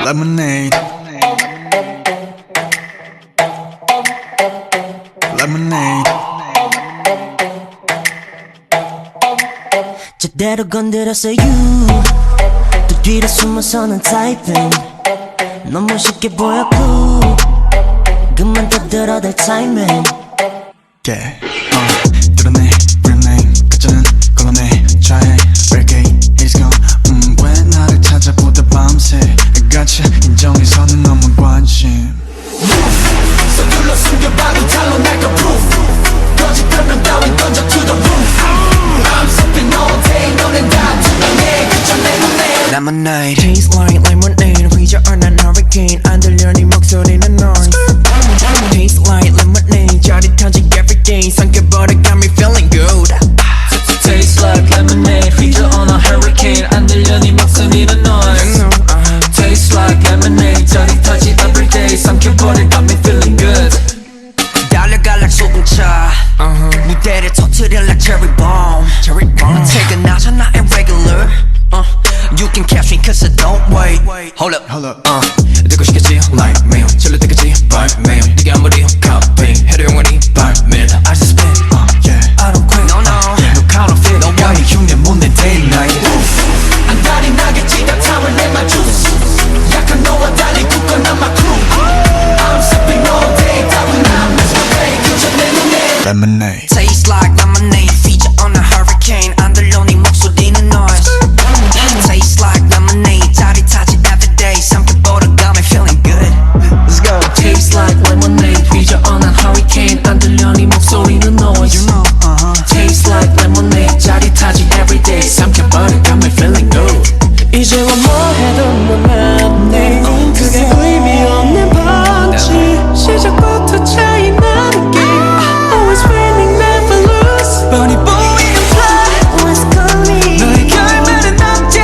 Lemonade, lemonade. 제대로 건드렸어 you 또 뒤로 숨어서는 typing 너무 쉽게 보여 cool 그만 떠들어댈 timing Yeah, 드러내 real name 가짜는 걸러내 try break it, he's gone 왜 나를 찾아보다 밤새 가차 인정해서는 너무 관심 서둘러 숨겨봐도 탈로 날까 proof 거짓 변명 따윈 던져 to the roof I'm sipping all day 너넨 다 투명해 그저 내 눈에 Lemonade Taste like lemonade 휘저어난 hurricane 안 들려 네 목소리는 noise Taste like lemonade 짜릿하지 everyday 삼켜버려 got me feeling good Taste like lemonade 휘저어난 hurricane 안 들려 네 목소리는 noise Taste like lemonade 짜릿하지 everyday 삼켜버려 got me feeling good 달려갈 like 소금차 무대를 터뜨려 like cherry bomb 퇴근하자 나의 regular You can catch me cause I don't wait Hold up 듣고 싶겠지 like me 절로 때까지 vibe me 네가 아무리 copy 해도 영원히 vibe me I just spin I don't quit No No counterfeit 너와 이 흉내 못 내 day and night 안달이 나겠지 다 타वर 내 my juice 약한 너와 달리 굳건한 my crew I'm sipping all day 따분한 masquerade 그저 내 눈에 Lemonade Taste like lemonade feature on a hurricane 안 들려 네 목소리는 noise Taste like lemonade 짜릿하지 everyday 삼켜버려 got me feeling good Let's go Taste like lemonade 휘저어난 hurricane 안 들려 네 목소리는 noise You know, Taste like lemonade 짜릿하지 everyday 삼켜버려 got me feeling good 이제와 뭐 해도 넌 맞네 그게 의미 없는 펀치 시작부터 차이나는 게 Always winning never lose Bunny boy and fly Let's call me 너의 결말은 언제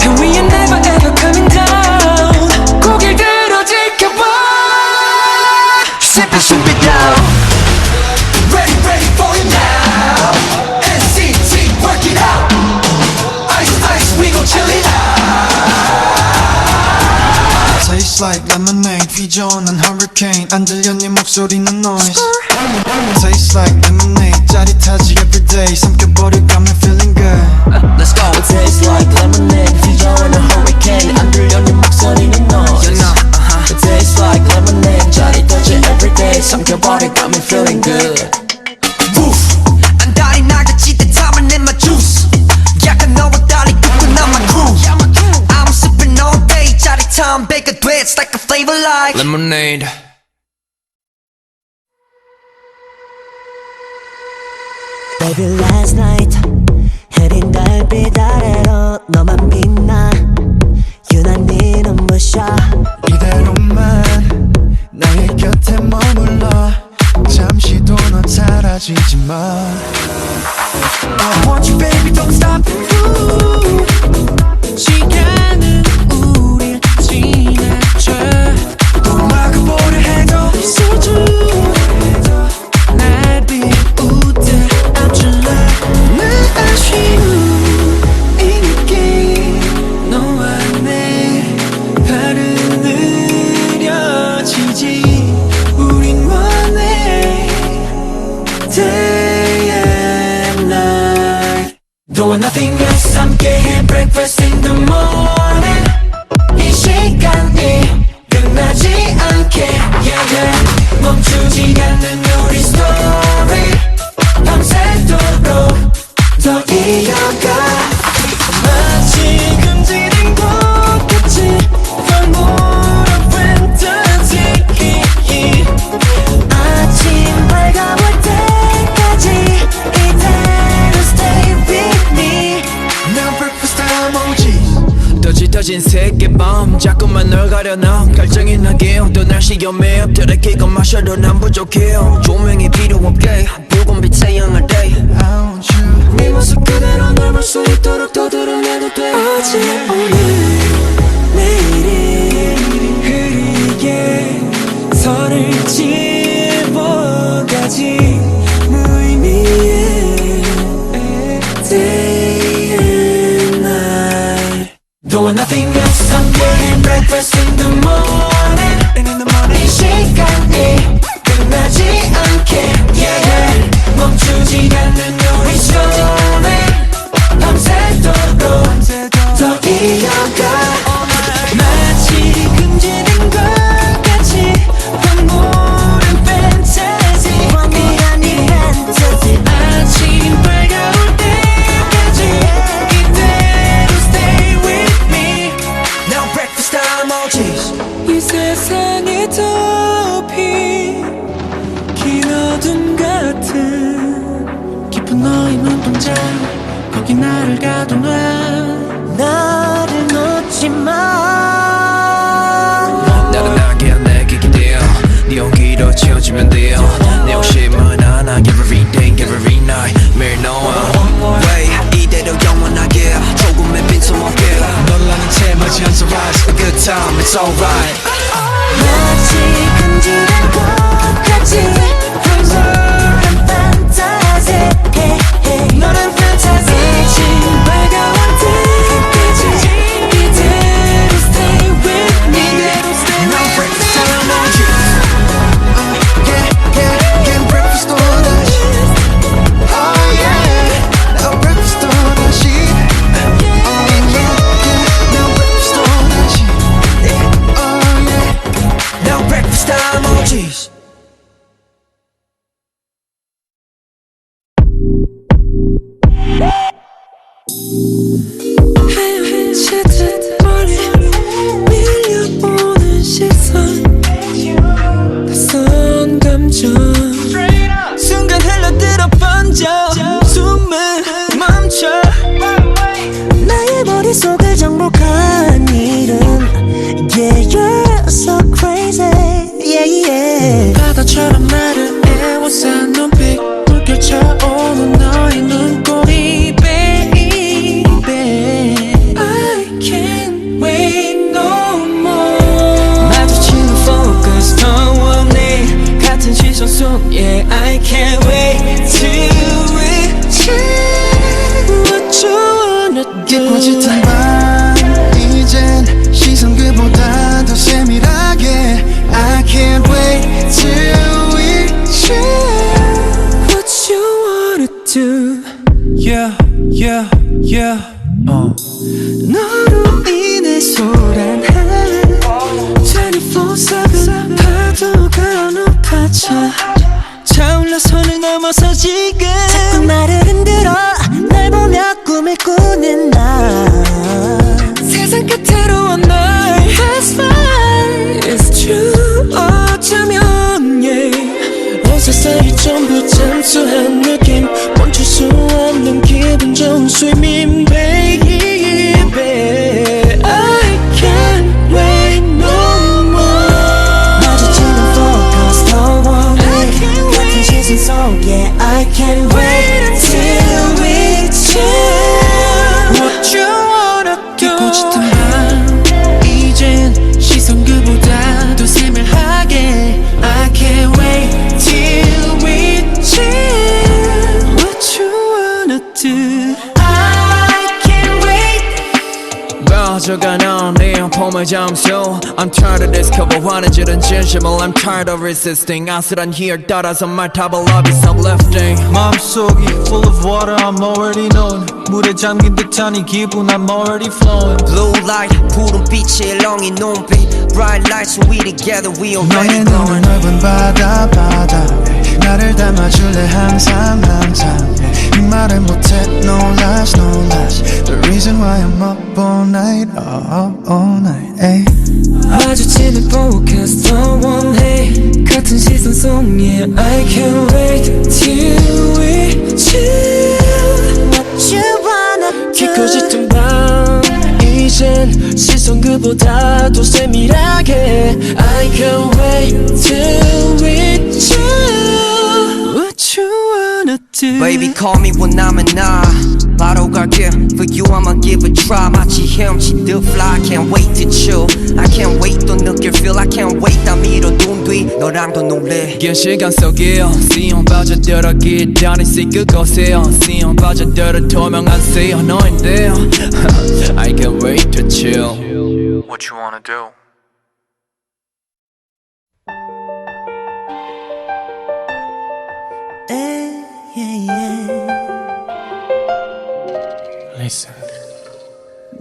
And we are never ever coming down 고개를 들어 지켜봐 Sip it, sip it down Ready, ready for it now NCT work it out Ice, ice, we gon' chill it out Taste like lemonade 휘저어난 hurricane 안 들려 네 목소리는 noise Taste like lemonade 짜릿하지 everyday 삼켜버려 got me feeling good Let's go Taste like lemonade 휘저어난 hurricane 안 들려 네 목소리는 noise You know, It tastes like lemonade 짜릿하지 everyday 삼켜버려 got me feeling good Woof 안달이 나겠지 내 탐을 내 my juice 약간 너와 달리 굳건한 my crew I'm sipping all day 짜릿한 베이커 돼 It's like a flavor like lemonade Baby last night 흐린 달빛 아래로 너만 빛나 유난히 눈부셔 이대로만 나의 곁에 머물러 잠시도 넌 사라지지 마 I want you baby don't stop Ooh. 시간은 우릴 지나쳐 또 막아보려 해도 소중해도 날 비웃듯 I'm your love 늘 아쉬운 이 느낌 너와 내 발은 느려지지 우린 원해 Day and night Doing nothing else 함께해 breakfast in the morning 이 시간이 끝나지 않게 yeah, yeah. 멈추지 않는 우리 story 밤새도록 더 이어가 마치 금지된 것 같이 방문한 fantasy 아침 밝아올 때까지 이대로 stay with me Now breakfast time OG 더 짙어진 세계밤 자꾸만 널 가려놔 결정이 나게 또 날 시험해 엎드려 끼고 마셔도 난 부족해 조명이 필요 없게 붉은 빛의 영화 day I want you 네 모습 그대로 널 볼 수 있도록 더 드러내도 돼 어제 오늘 내일이 흐리게 선을 집어가지 무의미해 Day No one nothing else I'm getting breakfast in the morning 이 시간이 끝나지 않게 yeah, yeah. 멈추지 않는 우리 손에 밤새도록 더 이어가 마치 금지된 것 같이 황홀한 fantasy 이 아닌 fantasy 아침 밝아올 때까지 이대로 stay with me Now breakfast time OGs 이 세상에 덮인 긴 어둠 같은 깊은 너의 눈동자 거기 나를 가둬놔 나를 놓지 마 나른하게 내게 기대어 네 온기로 채워주면 돼요 내 욕심은 하나 every day every night 매일 너와 way 이대로 영원하게 조금의 빈틈없게 너를 아는 채 맞이 않서 rise a good time it's alright 마치 금지된 것 같이 황홀한 fantasy hey, hey. 너는 fantasy 아침 밝아올 때까지 이대로 stay with me 이대로 stay Now with breakfast me time OGs Get breakfast 또 다시 Oh yeah Now breakfast 또 다시 Oh yeah Now breakfast 또 다시 Oh yeah Now breakfast time OGs 하얀 머리 밀려오는 시선 낯선 감정 순간 흘러들어 번져 숨을 멈춰 나의 머릿속을 정복한 이름 Yeah you're so crazy Yeah yeah 바다처럼 나를 애워싼 눈빛 물결쳐오는 너의 눈꼬리 baby I can't wait no more 마주치는 focus 더 원해 같은 시선 속에 I can't wait till reach what you wanna 깊고 do 짙은 밤 이젠 시선 그보다 더 세밀하게 I can't wait till we share what you wanna do Yeah, yeah, yeah. 너로 인해 소란한 24/7 파도가 높아져 차올라 선을 넘어서 지금 자꾸 나를 흔들어 날 보며 꿈을 꾸는 나 세상 끝으로 온 널 That's fine It's true 어쩌면 yeah 온 세상이 전부 잠수한 느낌 멈출 수 없는 기분 좋은 swimming baby I can't wait no more 마주치는 focus 더 원해 같은 시선 속에 I can't wait till we share What you wanna do 깊고 짙은 밤 이젠 시선 그보다 더 세밀하게 I can't wait till we share What you wanna do I can't wait 빠져가는 네 폼의 잠수 I'm tired of this 거부하는 줄은 진심을 I'm tired of resisting 아슬한 here 따라서 말타봐 love is uplifting 마음속이 full of water I'm already knowing 물에 잠긴 듯한 이 기분 I'm already flowing Blue light 푸른 빛의 렁이 눈빛 Bright lights we together we already 너의 glowing 눈은 넓은 바다 나를 담아줄래 항상 이 말을 못해 no lies The reason why I'm up all night ay. 마주치는 focus 더 원해 같은 시선 속에 I can't wait till we chill What you wanna do 깊고 짙은 밤 이젠 시선 그보다 더 세밀하게 I can't wait till we chill What you wanna do Baby call me when I'm in 나 바로 갈 again. For you I'ma give a try. 마치 헤엄치듯 fly. Can't wait to chill. I can't wait 또 느낄 feel. I can't wait 다 밀어둔 뒤 너랑도 놀래. 긴 시간 속에 시험 빠져들어 기다린 시 그곳에 시험 빠져들어 투명한 새 너인데 I can't wait to chill. What you wanna do? Listen.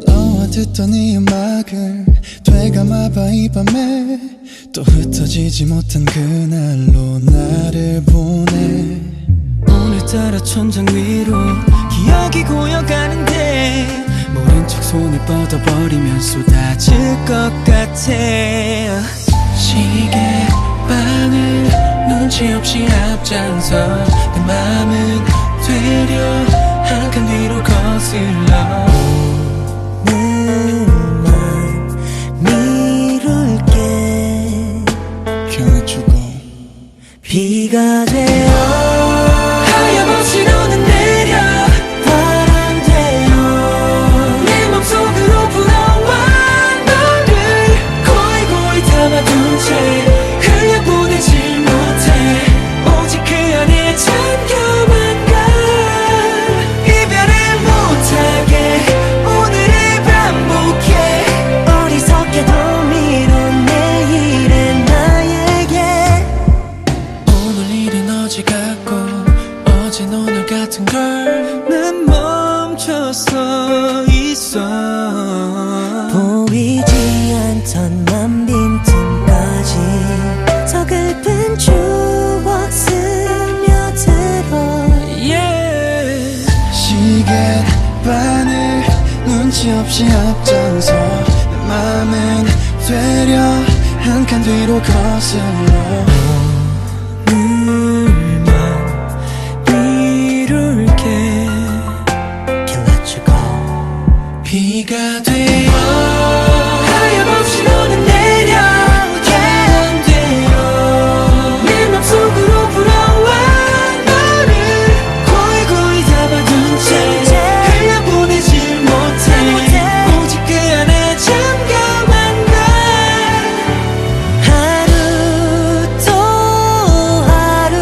너와 듣던 이 음악을 되감아봐 이 밤에 또 흩어지지 못한 그날로 나를 보내. 오늘따라 천장 위로 기억이 고여가는데 모른 척 손을 뻗어버리면 쏟아질 것 같아. 시계방을 눈치 없이 앞장서 내 맘은 되려 한 칸 뒤로 거슬러. 미룰게 견해주고 비가 되어 하염없이 너는 내려 바람 되어 내 맘속으로 불어와 너를 고이 담아둔 채 흘려보내지 못해. 오직 그 안에 잠겨만 가. 이별을 못하게 오늘을 반복해. 어리석게도 미룬 내일의 나에게 오늘 일은 어제 같고 어젠 오늘 같은 걸 난 멈춰서 있어. 보이지 않던 맘 빈틈까지 서글픈 추억 스며들어. Yeah. 시계반을 눈치 없이 앞장서 내 맘은 되려 한 칸 뒤로 거슬러. 미룰게 Can't let you go. 비가 되어 하염없이 너는 내려 바람 되어 내 맘속으로 불어와 너를 고이 담아둔 채 흘려보내지 못해. 오직 그 안에 잠겨만 가. 하루 또 하루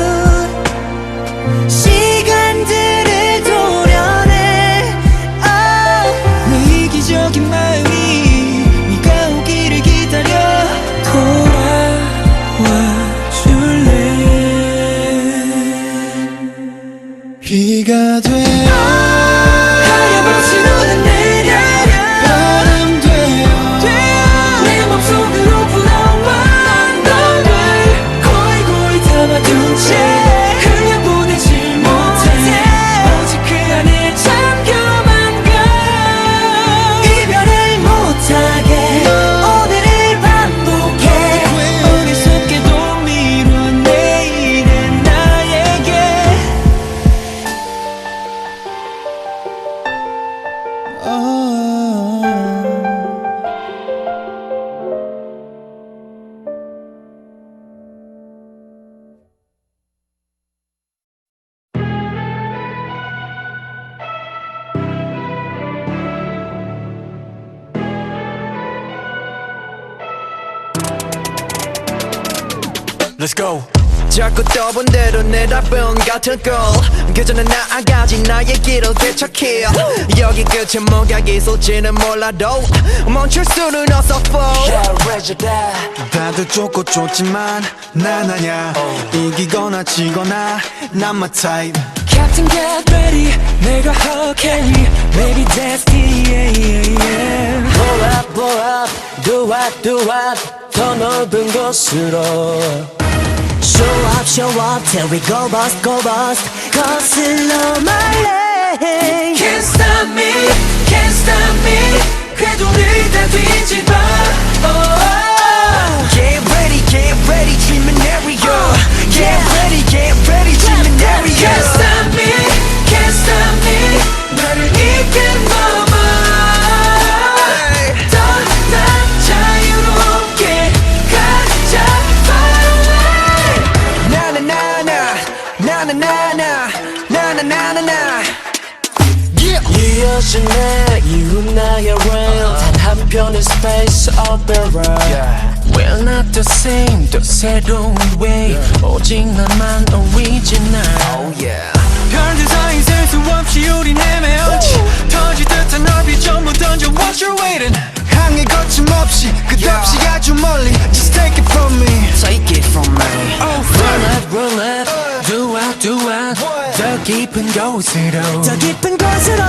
시간들을 도려내. 내 이기적인 마음이 네가 오기를 기다려. 돌아와 줄래. 비가 되어 하염없이 너는 내려 바람 되어 내 맘속으로 불어와 너를 고이 담아둔 채 흘려보내지 못해. 오직 그 안에 잠겨만 가. 이별을 못하게 오늘을 반복해. 어리석게도 미룬 내일의 나에게. Let's go. 자꾸 떠본 대로 내 답은 같을 걸. 그전에 나아가지 나의 길을 되찾게. 여기 끝이 뭐가 있을지는 몰라도 멈출 수는 없어 for. 다들 쫓고 쫓지만 난 아냐. 이기거나 지거나 난 my type. Captain get ready 내가 Hawk carry Baby that's the yeah. Blow up do what 더 넓은 곳으로 Show up till we go bust 거슬러 말해. Can't stop me 궤도를 다 뒤집어. Get ready 지민내리여. Get ready 지민내리여. Can't stop me 나를 이끈 넘어. 더 자유롭게 가자 far away. 나나나나 나나나나 나나나나 이어지네 이룬 나의 rail 단 한편의 space opera We're not the same 또 새로운 way 오직 나만 original 별들 사이 셀 수 없이 우린 헤매어 터지듯한 넓이 전부 던져 What you waiting 항해 거침없이 끝없이 아주 멀리 Just take it from me Take it from me. Run left run left do out do out 더 깊은 곳으로 더 깊은 곳으로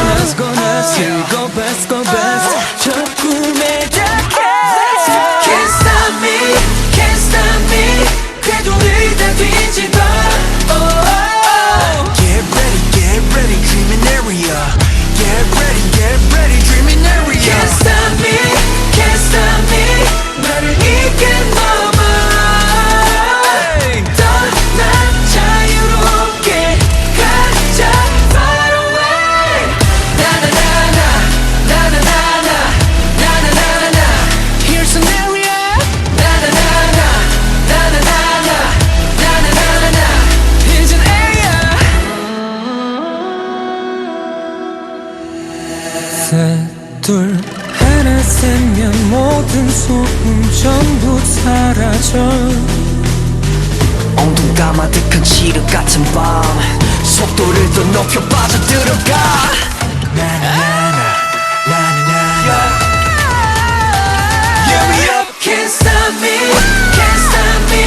Let's go let's go best go best 저 꿈에 닿게 Can't stop me Can't stop me 궤도를 다 뒤집어 Get ready, dreaming area. Get ready, dreaming area. Can't stop me Can't stop me 나를 이끌어봐 떠나 자유롭게 가자 far away 나나나나 나나나나 나나나나 Here's an area 나나나나 나나나나 나나나나 Here's an area 셋둘 하나 세면 모든 소음 전부 사라져 어둠 가마득한 지륵 같은 밤 속도를 더 높여 빠져들어가 Can't stop me Can't stop me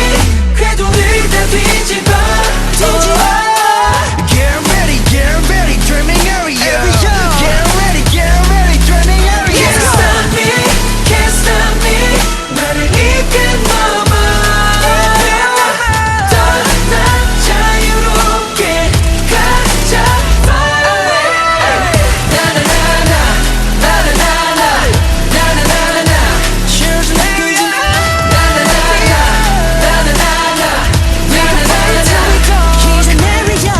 궤도를 다 뒤집어 Get ready, dreaming area. Get ready, dreaming area. Can't stop me Can't stop me 나를 이끌어봐 떠나 자유롭게 가자 far away 나나나나 나나나나 나나나나 Here's an area 나나나나 나나나나 나나나나 Here's an area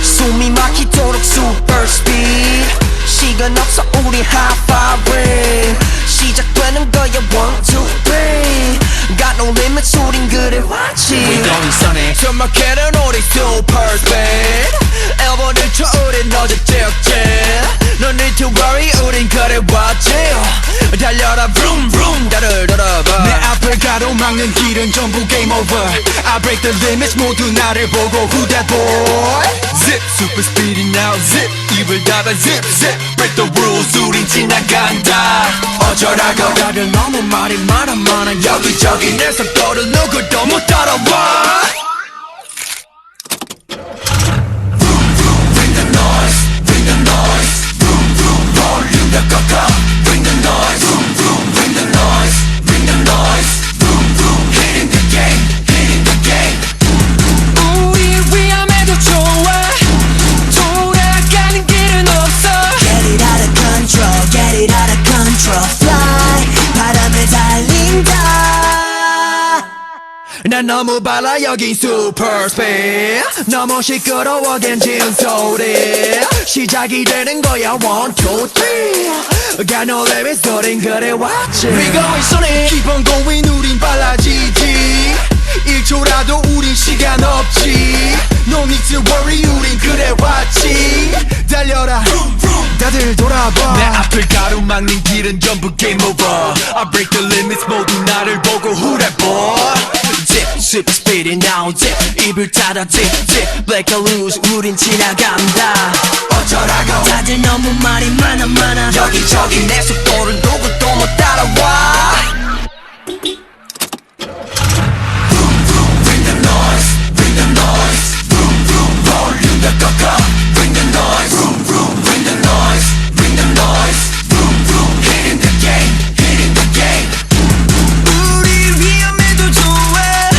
숨이 막히도록 super speed 시간 없어 우리 high firing 시작되는 거야 1, 2, 3 Got no limits 우린 그래 왔지 정막해는 우리 super speed 엘보를 쳐 우린 어제 찍지 No need to worry 우린 그래 왔지 달려라 vroom vroom 나를 돌아봐 내 앞을 가로막는 길은 전부 game over I break the limits 모두 나를 보고 Who that boy? Zip super speedy now zip 입을 닫아 zip zip break the rules 우린 지나간다 어쩌라고 다들 너무 말이 많아 여기저기 내 속도를 누구도 못 따라와 우리 위험해도 좋아 돌아가는 길은 없어 Get it out of control Get it out of control Fly 바람을 달린다 난 너무 빨라 여긴 super speed 너무 시끄러워 댄지는 소리 시작이 되는 거야 1, 2, 3 Got no limits 우린 그래 왔지 We going sunny Keep on going 우린 빨라지지 1초라도 우린 시간 없지 No need to worry 우린 그래 왔지 달려라 다들 돌아봐 내 앞을 가로막는 길은 전부 game over I break the limits 모두 나를 보고 Who that boy? Zip, super speedy now zip 입을 닫아 zip, zip Break a loose 우린 지나간다 어쩌라고 다들 너무 말이 많아 여기저기 내 속도를 누구도 못 따라와 우리 위험해도 좋아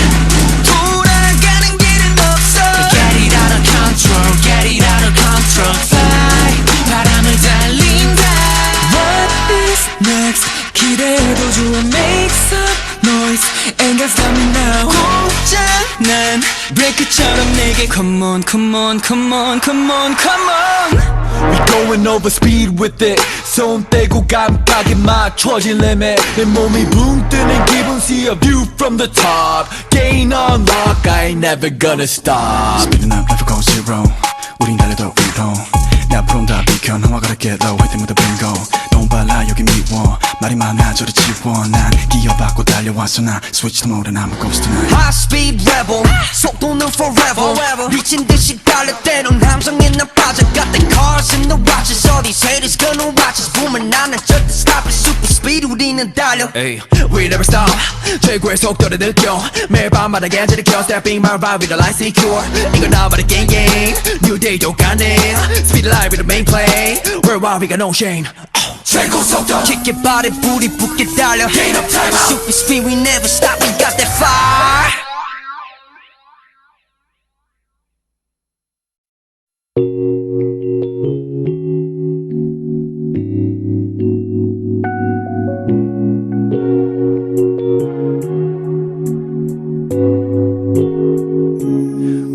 돌아가는 길은 없어 Get it out of control Get it out of control Fly 바람을 달린다 What is next 기대해도 좋아 come on, come on, come on, come on, come on. We going over speed with it 손 떼고 깜빡이 맞춰진 limit 내 몸이 붕 뜨는 기분 See a view from the top Gain unlock I ain't never gonna stop Speeding up never go zero 우린 달려도 위로 내 앞으로는 다 비켜 너와 가르게 low 할 때마다 bingo 너무 빨라 여기 미워 말이 많아 저리 지워 난 기어받고 달려왔어 나 Switch to mode and I'm a ghost tonight High speed rebel 속도는 forever 미친 듯이 달릴 때론 함성에 난 빠져 Got the cars and the watches All these haters gonna watch us 보면 나는 절대 stop it Super speed 우리는 달려 Ay, we never stop 최고의 속도를 느껴 매일 밤마다 간절히 켜 Stepping my ride with a light secure 이건 나만의 game New day 똑같네 Speed alive with the main play Worldwide we got no shame 최고 속도 Kick it body booty 붙게 달려 Gain up time out Super speed we never stop We got that fire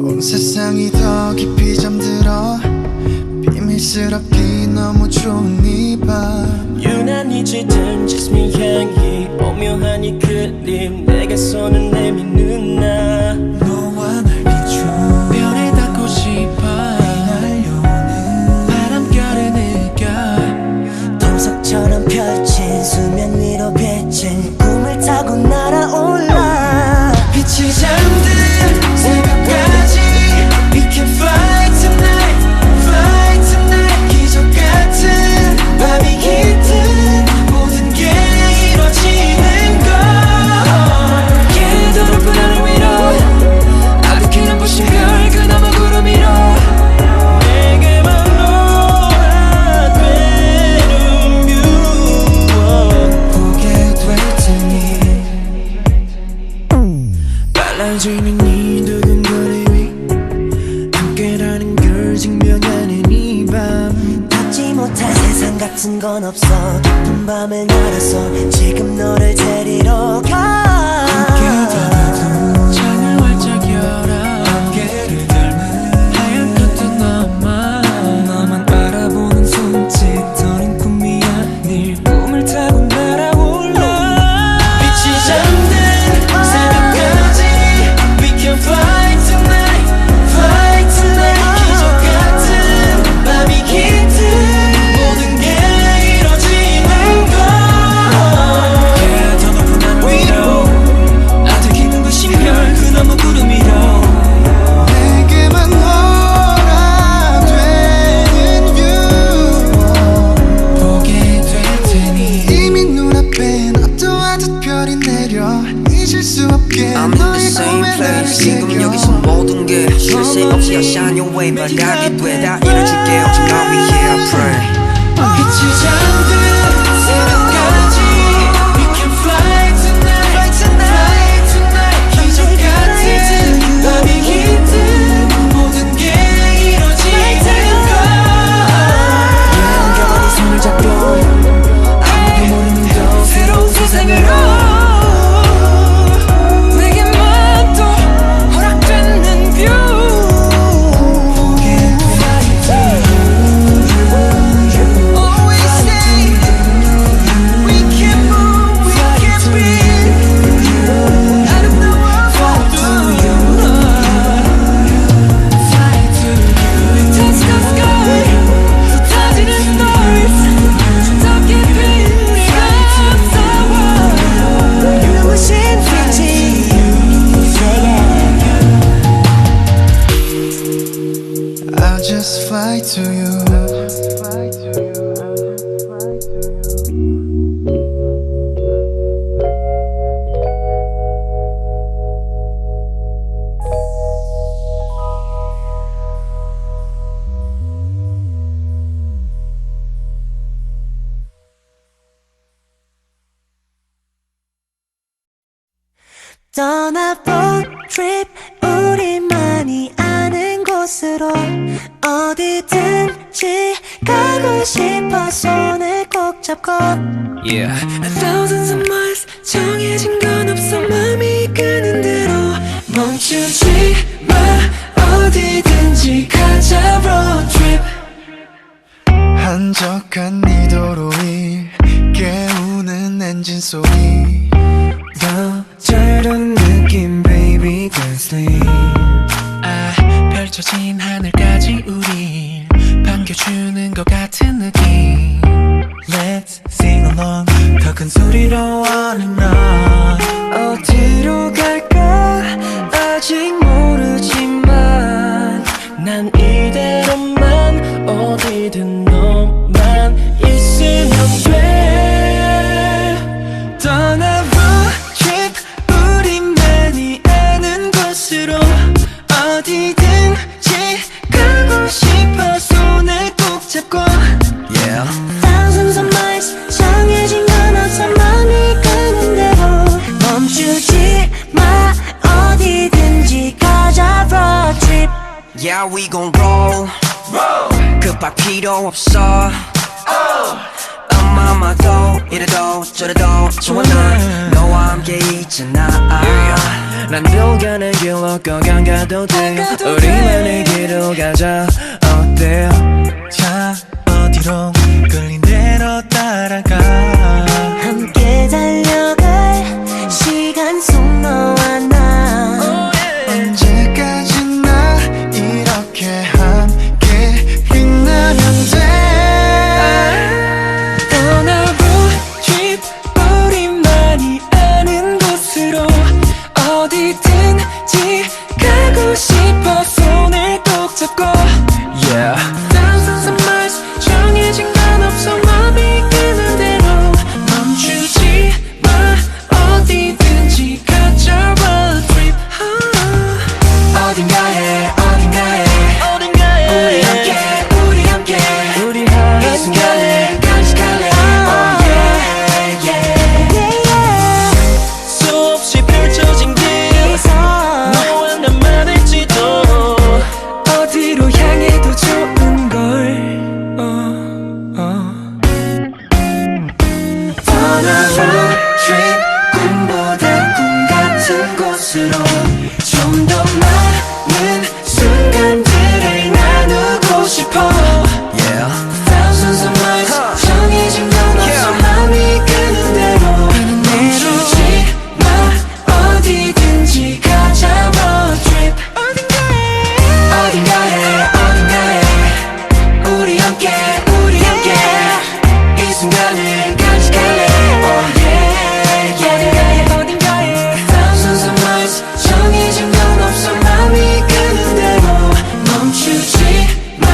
온 세상이 더 깊이 잠들어 비밀스럽기 너무 좋은 이밤 유난히 짙은 jasmine 향이 오묘한 이 그림 내게 손을 내미는 나 너와 날 비춰 별에 닿고 싶어 날려오는 바람결을 느껴 보석처럼 펼친 수면 위로 비친 꿈을 타고 날아올라 빛이 잠든 새벽까지 We can fly tonight, fly tonight 기적 같은 밤이 깃든 모든 게 이루어지는 걸 Yeah, 더 높은 하늘 위로 아득히 눈부신 별 그나마 구름 위로 내게만 놀아되는 뷰 보게 될 테니 빨라지는 이 두근거림이 함께라는 걸 증명하는 이 밤 닿지 못할 세상 같은 건 없어 깊은 밤을 날아서 지금 너를 데리러 가 창을 활짝 열어 안개를 닮은 하얀 커튼 너만 바라보는 손짓 더는 꿈이 아닐 꿈을 타고 날아올라 빛이 잠든 새벽까지 We can fly tonight, fly tonight 기적 같은 밤이 깃든 모든 게 이루어지는 걸 Yeah, 더 높은 하늘 위로 아득히 눈부신 별 그나마 구름 위로 내게만 놀아되는 뷰 보게 될 테니 이미 눈앞엔 어떠한 특별히 내려 잊을 수 없게 I'm in the 너의 same 꿈에 나를 place 지금 새겨 여기서 모든 게 쉴 새 없이 I shine your way 밝게 돼다 이뤄줄게 언젠가 we here I pray 빛이 잠든 새벽까지 We can fly tonight, fly tonight 기적 같은 밤이 깃든 모든 게 이루어지는 걸 안겨버린 손을 잡고 아무도 모르는 도 새로운 세상으로 내게만 또 허락되는 뷰 Always say we can move, we can breathe I don't know what to do Fly to you Touch the sky 흩어지는 stories 더 깊이 감싸워 눈부신 빛이 I'll just fly to you 떠나볼 trip 우리만이 아는 곳으로 어디든지 가고 싶어 손을 꼭 잡고 Yeah Thousands of miles 정해진 건 없어 맘이 가는 대로 멈추지 마 어디든지 가자 road trip 한적한 이 도로 위 깨우는 엔진 소리 더 다른 느낌 baby don't sleep 펼쳐진 하늘까지 우릴 반겨주는 것 같은 느낌 Let's sing along 더 큰 소리로 on and on 어디로 갈까 아직 모르지만 난 이대로만 어디든 너만 있으면 돼 떠나 road trip 우리만이 아는 곳으로 어디든지 가고 싶어 손을 꼭 잡고 Yeah Thousands of miles 정해진 건 없어 맘이 가는 대로 멈추지 마 어디든지 가자 road trip Yeah we gon' roll 급할 필요 없어 엄마도 이래도 저래도 좋아 난 너와 함께 있잖아 난 돌가는 길로 꼭 안 가도 돼 우리만의 길로 가자 어때 자 어디로 끌린 대로 따라가 함께 달려갈 시간 속 너와 나 언제까지나 이렇게 함께 빛나면 돼 떠나 road trip 우리만이 아는 곳으로 어디든지 가고 싶어 손을 꼭 잡고 Yeah Thousands of miles 정해진 건 없어 맘이 가는 대로 멈추지 마 어디든지 가자 road trip 어딘가에 우리 함께 우리 이 순간을 간직할래 Oh yeah yeah 수없이 펼쳐진 길 너와 나만일지도 어디로 향해도 좋은걸 떠나 road trip 꿈보다 꿈 같은 곳으로 좀 더 많은 순간들을 나누고 싶어 Yeah Thousands of miles 정해진 건 없어 맘이 가는 대로 멈추지 마 어디든지 가자 road trip 어딘가에 우리 함께 이 순간을 간직할래 Oh yeah 어딘가에 Thousands of miles 정해진 건 없어 맘이 가는 대로 멈추지 마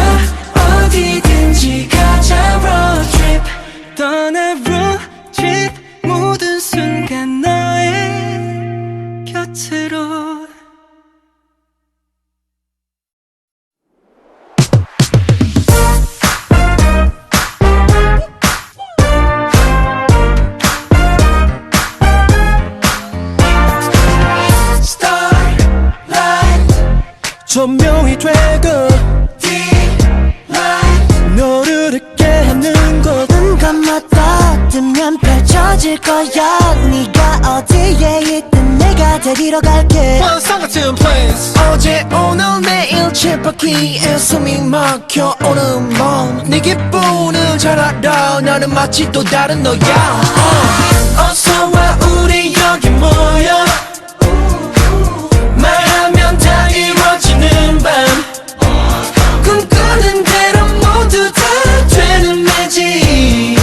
어디든지 가자 road trip 떠나 road trip 모든 순간 너의 곁으로 조명이 되고 너를 잊게 하는 곳 눈 감았다 뜨면 펼쳐질 거야 네가 어디에 있든 내가 데리러 갈게 환상 같은 place 어제 오늘 내일 쳇바퀴에 숨이 막혀 오는 몸 네 기분을 잘 알아 나는 마치 또 다른 너야 어서 와 우리 여기 모여 말하면 다 이루어지는 밤 꿈꾸는 대로 모두 다 되는 매직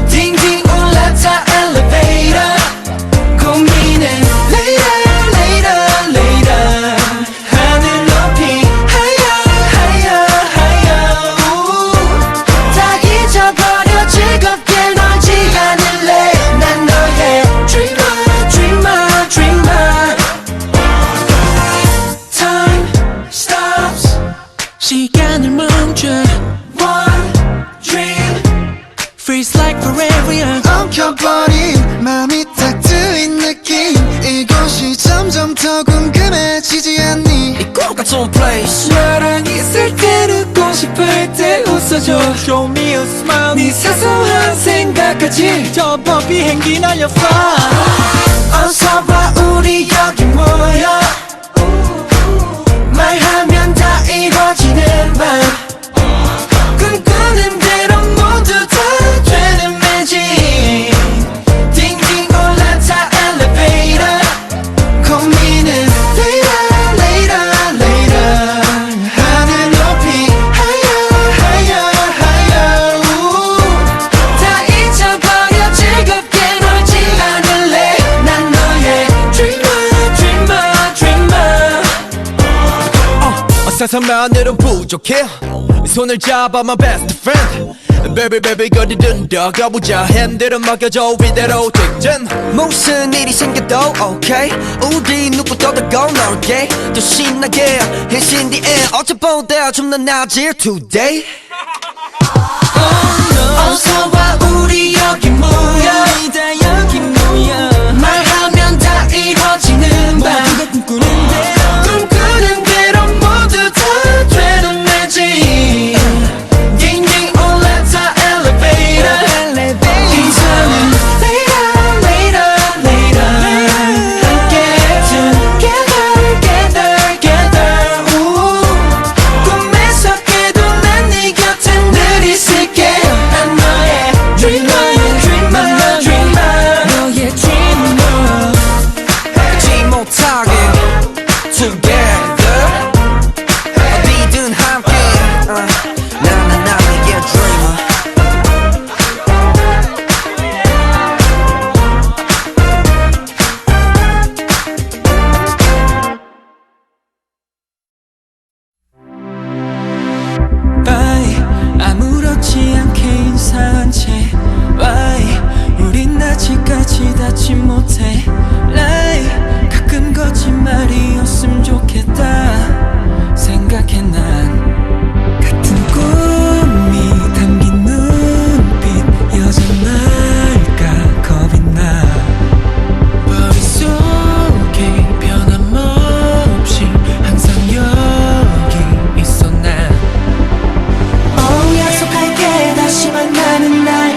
딩딩 올라타 엘리베이터 고민은 later 하늘 높이 higher 다 잊어버려 즐겁게 놀지 않을래 난 너의 dreamer Time stops 시간을 멈춰 One dream Feels like forever 엉켜버린 맘이 딱 트인 느낌 이곳이 점점 더 궁금해지지 않니 이 꿈같은 place 너랑 있을 땐 웃고 싶을 때 웃어줘 Show me a smile 네 사소한 생각까지 저번 비행기 날려봐 어서 와 우리 여기 모여 말하면 다 가사만으론 부족해 손을 잡아 my best friend Baby baby 거리든 더 가보자 핸들은 맡겨줘 이대로 직진 무슨 일이 생겨도 okay 우리 누구도 더 넓게 더 신나게 It's in the air 어제보다 좀 더 나아질 today 어서와 우리 여기 모여 이제 여기 모여 말하면 다 이루어지는 밤 모두가 꿈꾸는 대로 꿈꾸는 대로 모두 다 되는 매직 Ding ding all let's elevator 이제는 later later later 함께 together together 꿈에서 깨도 난 네 곁에 늘 있을게 난 너의 dreamer dreamer dreamer 너의 dreamer 잊지 못하게 together 어디든 함께 나는 나의 dreamer Why 아무렇지 않게 인사한 채 Why 우린 아직까지 닿지 못해 Lie 가끔 거짓말이었으면 좋겠다 생각해 난 같은 꿈이 담긴 눈빛 여전할까 겁이 나 머릿속에 변함없이 항상 여기 있어 난 약속할게 다시 만나는 날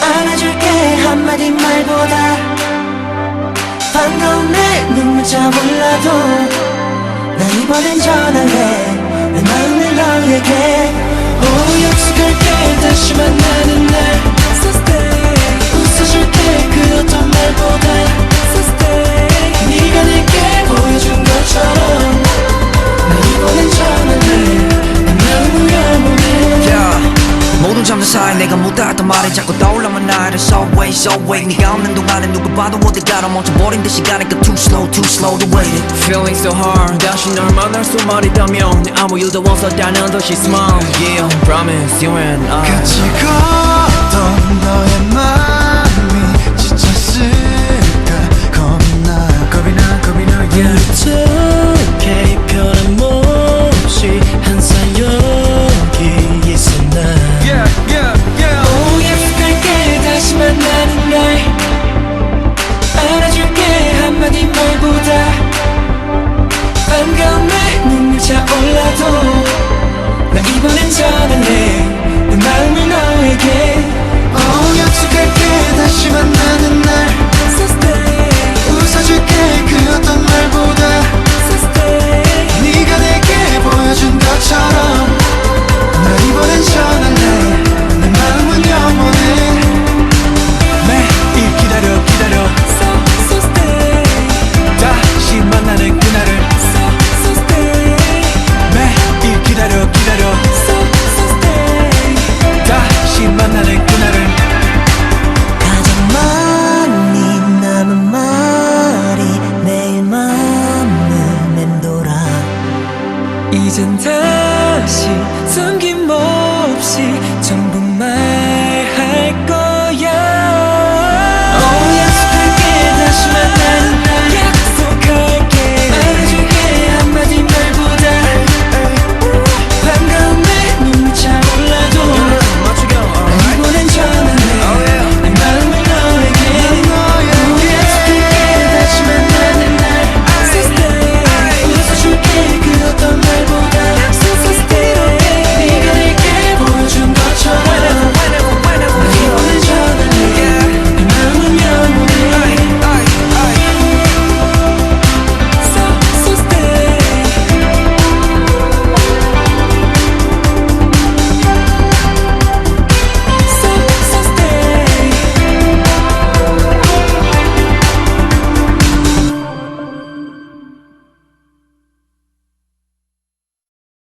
안아줄게 한마디 말보다 반가운 내 눈물자 몰라도 난 이번엔 전할래 내 마음을 너에게 약속할게 다시 만나는 날 So stay 웃어줄게 그 어떤 말보다 So stay 네가 내게 보여준 것처럼 난 이번엔 전할래 내 마음을 영원해 yeah. 모두 잠든 사이 내가 못했던 말이 자꾸 떠올라만 나를 So wait so wait 네가 없는 동안에 누구 봐도 어디 가라 멈춰버린 듯이 가니까 too slow to wait it Feeling so hard 다시 널 만날 수말이다면 아무 일도 없었다는 듯이 smile Yeah promise you and I 같이 걷던 너의 마음이 지쳤을까 겁이 나 yeah. 어떻게 변함없이 항상 여기 있어 난 약속할게 다시 만나는 날 안아줄게 한마디 말보다 반가운 내 눈물자 올라도 나 이번엔 전할래 내 마음을 너에게 약속할게 다시 만나는 날 So stay 웃어줄게 그 어떤 말보다 So stay 네가 내게 보여준 것처럼 나 이번엔 전할래 내 마음은 영원해 매일 기다려 So stay 다시 만나는 그날을 So stay 매일 기다려 So stay 다시 만나는 그날을 가장 많이 남은 말이 매일 마음을 맴돌아 이젠 다시 숨김없이 전부 말